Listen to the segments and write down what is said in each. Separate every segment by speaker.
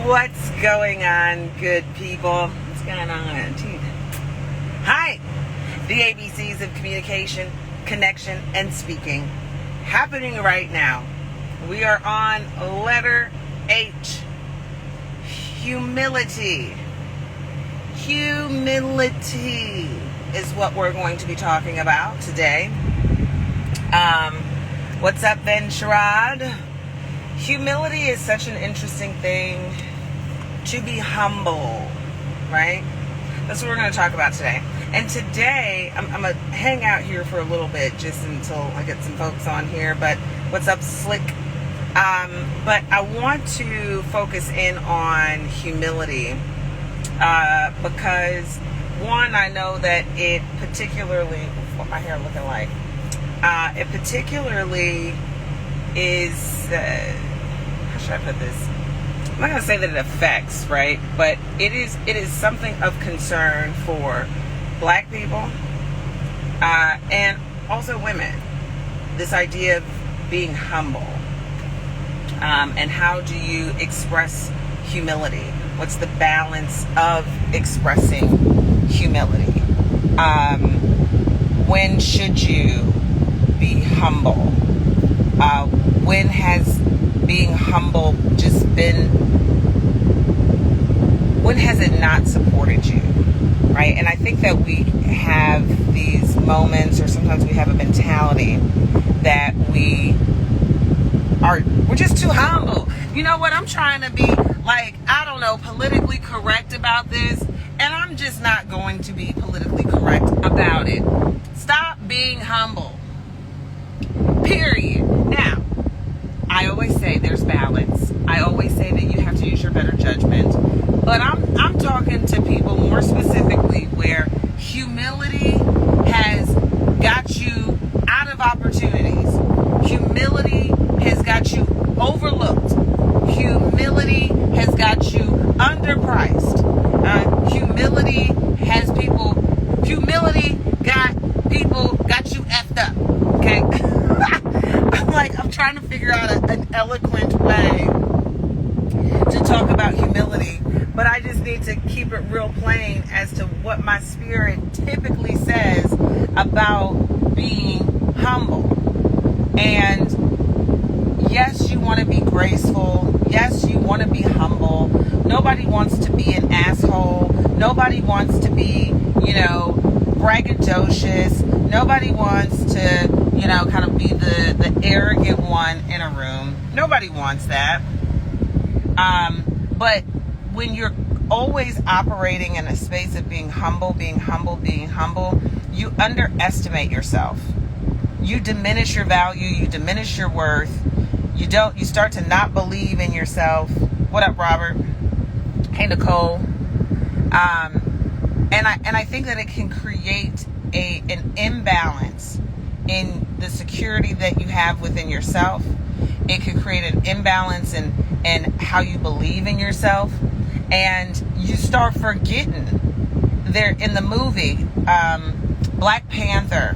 Speaker 1: What's going on, good people? What's going on? Hi! The ABCs of communication, connection, and speaking happening right now. We are on letter H. Humility. Humility is what we're going to be talking about today. What's up then, Sherrod? Humility is such an interesting thing, to be humble, right? That's what we're going to talk about today. And today, I'm going to hang out here for a little bit just until I get some folks on here. But what's up, Slick? But I want to focus in on humility because, one, I know that it particularly, what my hair looking like, it particularly is, how should I put this? I'm not going to say that it affects, right? But it is something of concern for Black people and also women. This idea of being humble. And how do you express humility? What's the balance of expressing humility? When should you be humble? When has being humble just been, when has it not supported you, right? And I think that we have these moments, or sometimes we have a mentality that we're just too humble. You know what? I'm trying to be politically correct about this, and I'm just not going to be politically correct about it. Stop being humble. Period. Now, I always say there's balance. I always say that you have to use your better judgment. But I'm talking to people more specifically where humility has got you out of opportunities. Humility has got you overlooked. Humility has got you underpriced. Humility got you effed up. Okay? I'm trying to figure out an eloquent way to talk about humility, but I just need to keep it real plain as to what my spirit typically says about being humble. And yes, you want to be graceful. Yes, you want to be humble. Nobody wants to be an asshole. Nobody wants to be, braggadocious. Nobody wants to, kind of be the arrogant one in a room. Nobody wants that. But when you're always operating in a space of being humble, you underestimate yourself. You diminish your value. You diminish your worth. You start to not believe in yourself. What up, Robert? Hey, Nicole. And I think that it can create an imbalance in the security that you have within yourself. It can create an imbalance in how you believe in yourself. And you start forgetting. There in the movie, Black Panther,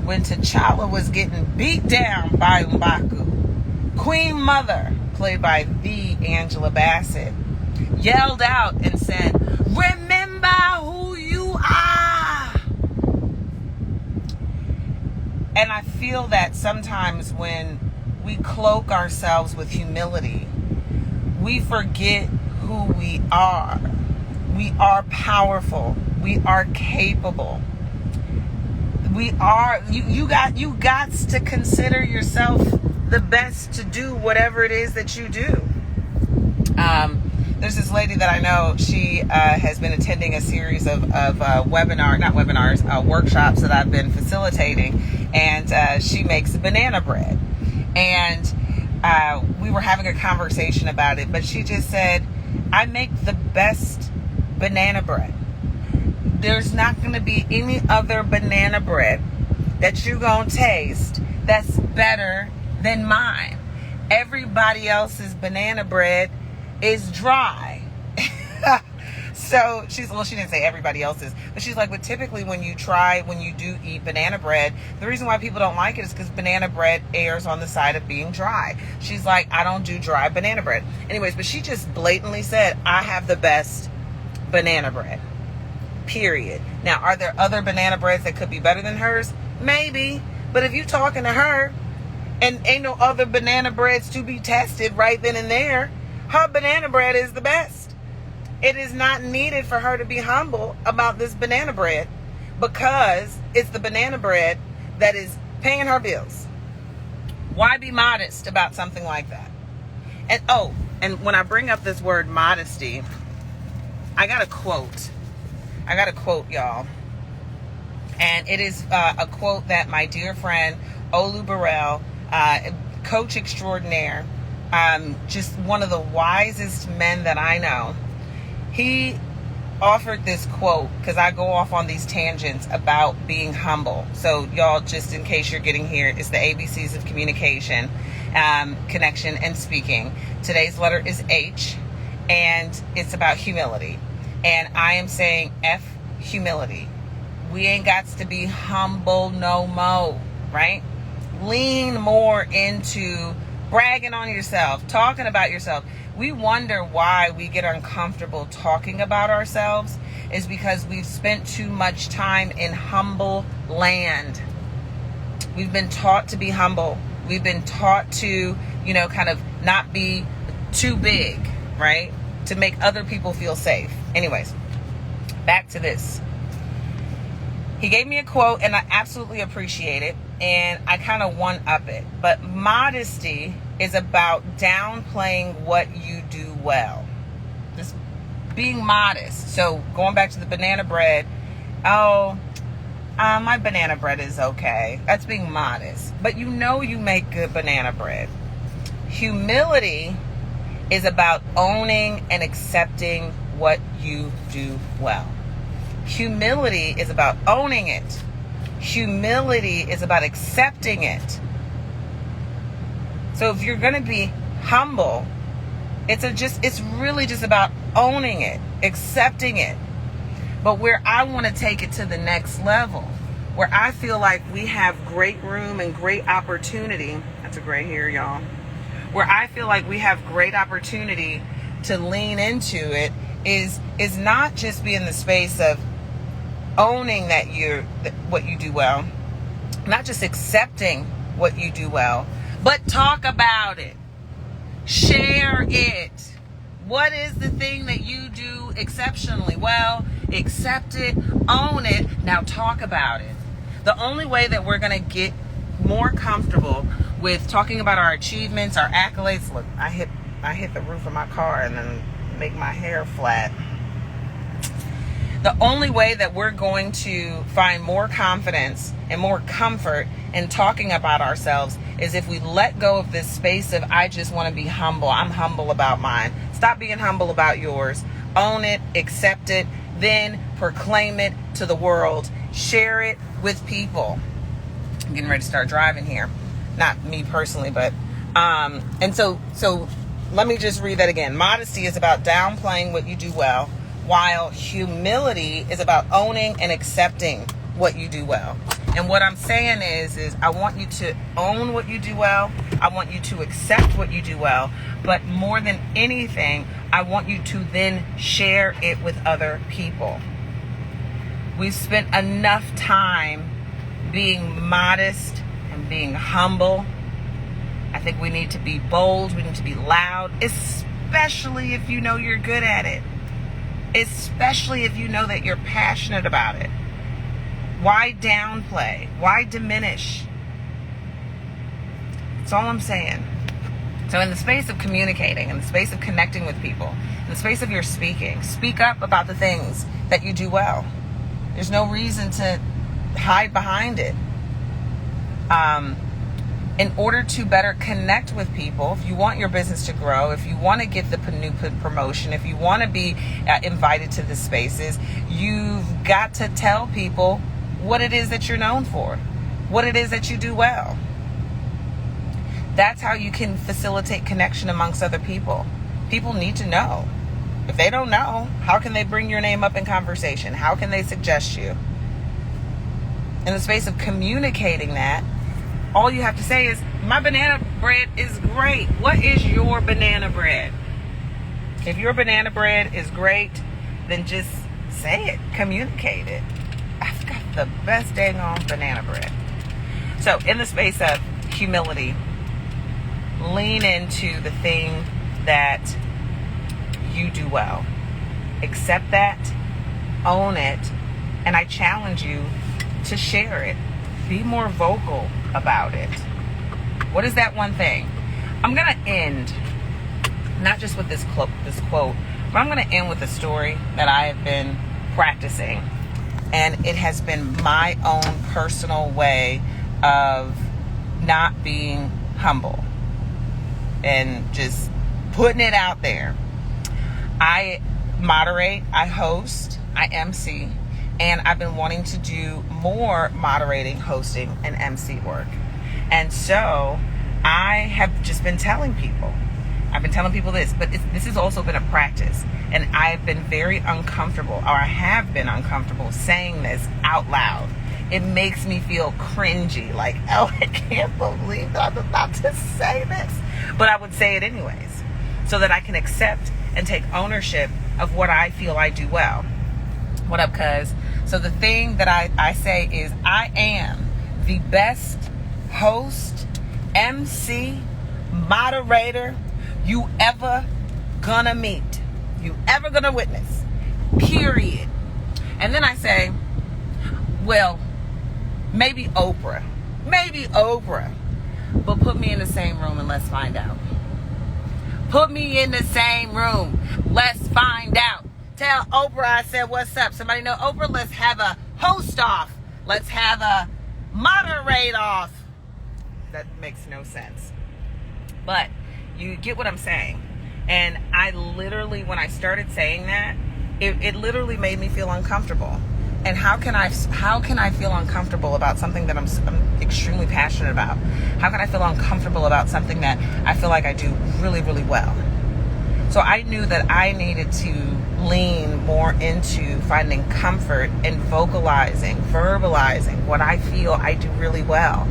Speaker 1: when T'Challa was getting beat down by M'Baku, Queen Mother, played by the Angela Bassett, yelled out and said, "Remember who you are." And I feel that sometimes when we cloak ourselves with humility, we forget who we are. We are powerful. We are capable. We are, you got to consider yourself the best to do whatever it is that you do. There's this lady that I know, she has been attending a series of workshops that I've been facilitating, and she makes banana bread. And we were having a conversation about it, but she just said, I make the best banana bread. There's not going to be any other banana bread that you're going to taste that's better than mine. Everybody else's banana bread is dry. So she didn't say everybody else is, but she's like, but typically when you do eat banana bread, the reason why people don't like it is because banana bread errs on the side of being dry. She's like, I don't do dry banana bread. Anyways, but she just blatantly said, I have the best banana bread. Period. Now, are there other banana breads that could be better than hers? Maybe. But if you talking to her and ain't no other banana breads to be tested right then and there, her banana bread is the best. It is not needed for her to be humble about this banana bread because it's the banana bread that is paying her bills. Why be modest about something like that? And when I bring up this word modesty, I got a quote, y'all. And it is a quote that my dear friend, Olu Burrell, coach extraordinaire, just one of the wisest men that I know, he offered this quote because I go off on these tangents about being humble. So y'all, just in case you're getting here, it's the ABCs of communication, connection, and speaking. Today's letter is H, and it's about humility. And I am saying F humility. We ain't got to be humble no more, right? Lean more into bragging on yourself, talking about yourself. We wonder why we get uncomfortable talking about ourselves is because we've spent too much time in humble land. We've been taught to be humble. We've been taught to, kind of not be too big, right? To make other people feel safe. Anyways, back to this. He gave me a quote and I absolutely appreciate it. And I kind of one-up it. But modesty is about downplaying what you do well. Just being modest. So going back to the banana bread. My banana bread is okay. That's being modest. But you make good banana bread. Humility is about owning and accepting what you do well. Humility is about owning it. Humility is about accepting it. So if you're going to be humble, it's really just about owning it, accepting it. But where I want to take it to the next level, where I feel like we have great room and great opportunity, that's a gray hair, y'all, where I feel like we have great opportunity to lean into it is not just be in the space of owning what you do well, not just accepting what you do well, but talk about it, share it. What is the thing that you do exceptionally well? Accept it, own it, now talk about it. The only way that we're going to get more comfortable with talking about our achievements, our accolades. Look, I hit the roof of my car and then make my hair flat. The only way that we're going to find more confidence and more comfort in talking about ourselves is if we let go of this space of, I just want to be humble. I'm humble about mine. Stop being humble about yours. Own it, accept it, then proclaim it to the world. Share it with people. I'm getting ready to start driving here. Not me personally, but and so let me just read that again. Modesty is about downplaying what you do well, while humility is about owning and accepting what you do well. And what I'm saying is I want you to own what you do well. I want you to accept what you do well. But more than anything, I want you to then share it with other people. We've spent enough time being modest and being humble. I think we need to be bold. We need to be loud, especially if you know you're good at it. Especially if you know that you're passionate about it. Why downplay? Why diminish? That's all I'm saying. So in the space of communicating, in the space of connecting with people, in the space of your speaking, speak up about the things that you do well. There's no reason to hide behind it. In order to better connect with people, if you want your business to grow, if you want to get the new promotion, if you want to be invited to the spaces, you've got to tell people what it is that you're known for, what it is that you do well. That's how you can facilitate connection amongst other people. People need to know. If they don't know, how can they bring your name up in conversation? How can they suggest you? In the space of communicating that, all you have to say is, my banana bread is great. What is your banana bread? If your banana bread is great, then just say it, communicate it. I've got the best dang on banana bread. So in the space of humility, lean into the thing that you do well. Accept that, own it, and I challenge you to share it. Be more vocal about it. What is that one thing? I'm going to end, not just with this quote, but I'm going to end with a story that I have been practicing. And it has been my own personal way of not being humble and just putting it out there. I moderate, I host, I MC, and I've been wanting to do more moderating, hosting, and MC work. And so I have just been telling people, this, but this has also been a practice. And I've been very uncomfortable, or I have been uncomfortable saying this out loud. It makes me feel cringy, like, oh, I can't believe that I'm about to say this. But I would say it anyways, so that I can accept and take ownership of what I feel I do well. What up, cuz? So the thing that I say is, I am the best host, MC, moderator you ever gonna meet, you ever gonna witness, period. And then I say, well, maybe Oprah, but put me in the same room and let's find out. Put me in the same room, let's find out. Tell Oprah I said, what's up? Somebody know Oprah? Let's have a host off. Let's have a moderate off. That makes no sense. But you get what I'm saying. And I literally, when I started saying that, it literally made me feel uncomfortable. And how can I feel uncomfortable about something that I'm extremely passionate about? How can I feel uncomfortable about something that I feel like I do really, really well? So I knew that I needed to lean more into finding comfort in verbalizing what I feel I do really well.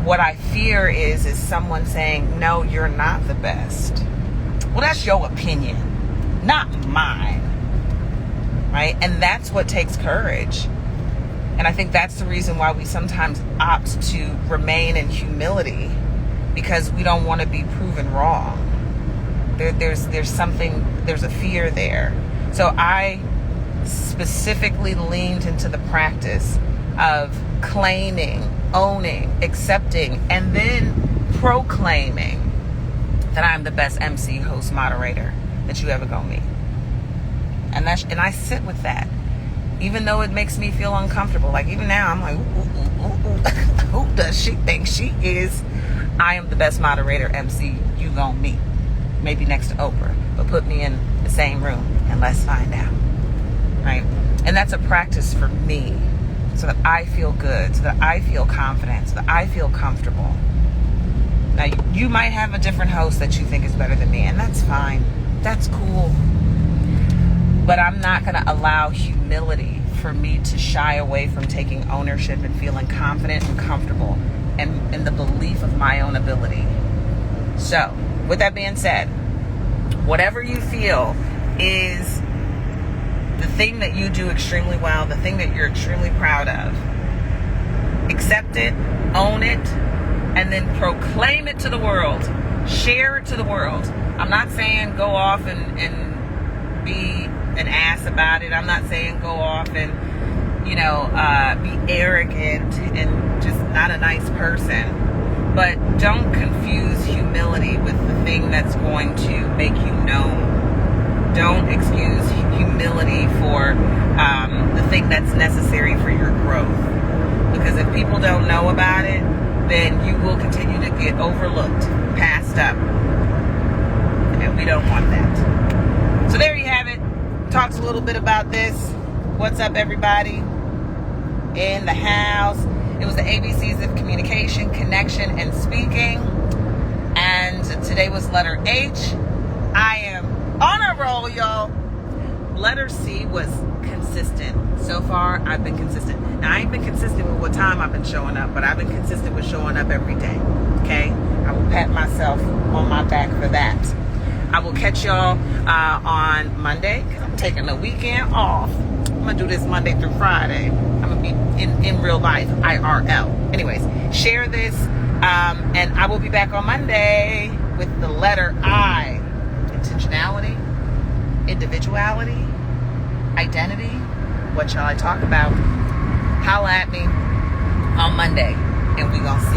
Speaker 1: What I fear is someone saying, no, you're not the best. Well, that's your opinion, not mine. Right? And that's what takes courage. And I think that's the reason why we sometimes opt to remain in humility, because we don't want to be proven wrong. There's a fear there. So I specifically leaned into the practice of claiming, owning, accepting, and then proclaiming that I'm the best MC, host, moderator that you ever gonna meet. And I sit with that, even though it makes me feel uncomfortable. Like even now, I'm like, who does she think she is? I am the best moderator MC you gonna meet. Maybe next to Oprah, but put me in the same room and let's find out. Right? And that's a practice for me, so that I feel good, so that I feel confident, so that I feel comfortable. Now, you might have a different host that you think is better than me, and that's fine. That's cool. But I'm not going to allow humility for me to shy away from taking ownership and feeling confident and comfortable and in the belief of my own ability. So, with that being said, whatever you feel is the thing that you do extremely well, the thing that you're extremely proud of, accept it, own it, and then proclaim it to the world. Share it to the world. I'm not saying go off and be an ass about it. I'm not saying go off and, be arrogant and just not a nice person. But don't confuse humility with the thing that's going to make you known. Don't excuse humility for the thing that's necessary for your growth. Because if people don't know about it, then you will continue to get overlooked, passed up. And we don't want that. So there you have it. Talked a little bit about this. What's up, everybody? In the house. It was the ABCs of communication, connection, and speaking. And today was letter H. I am on a roll, y'all. letter C was consistent. So far, I've been consistent. Now, I ain't been consistent with what time I've been showing up, but I've been consistent with showing up every day. Okay? I will pat myself on my back for that. I will catch y'all on Monday, because I'm taking the weekend off. I'm going to do this Monday through Friday. I'm going to be in real life, IRL. Anyways, share this, and I will be back on Monday with the letter I. Intentionality, individuality, identity. What shall I talk about? Holla at me on Monday, and we gonna see.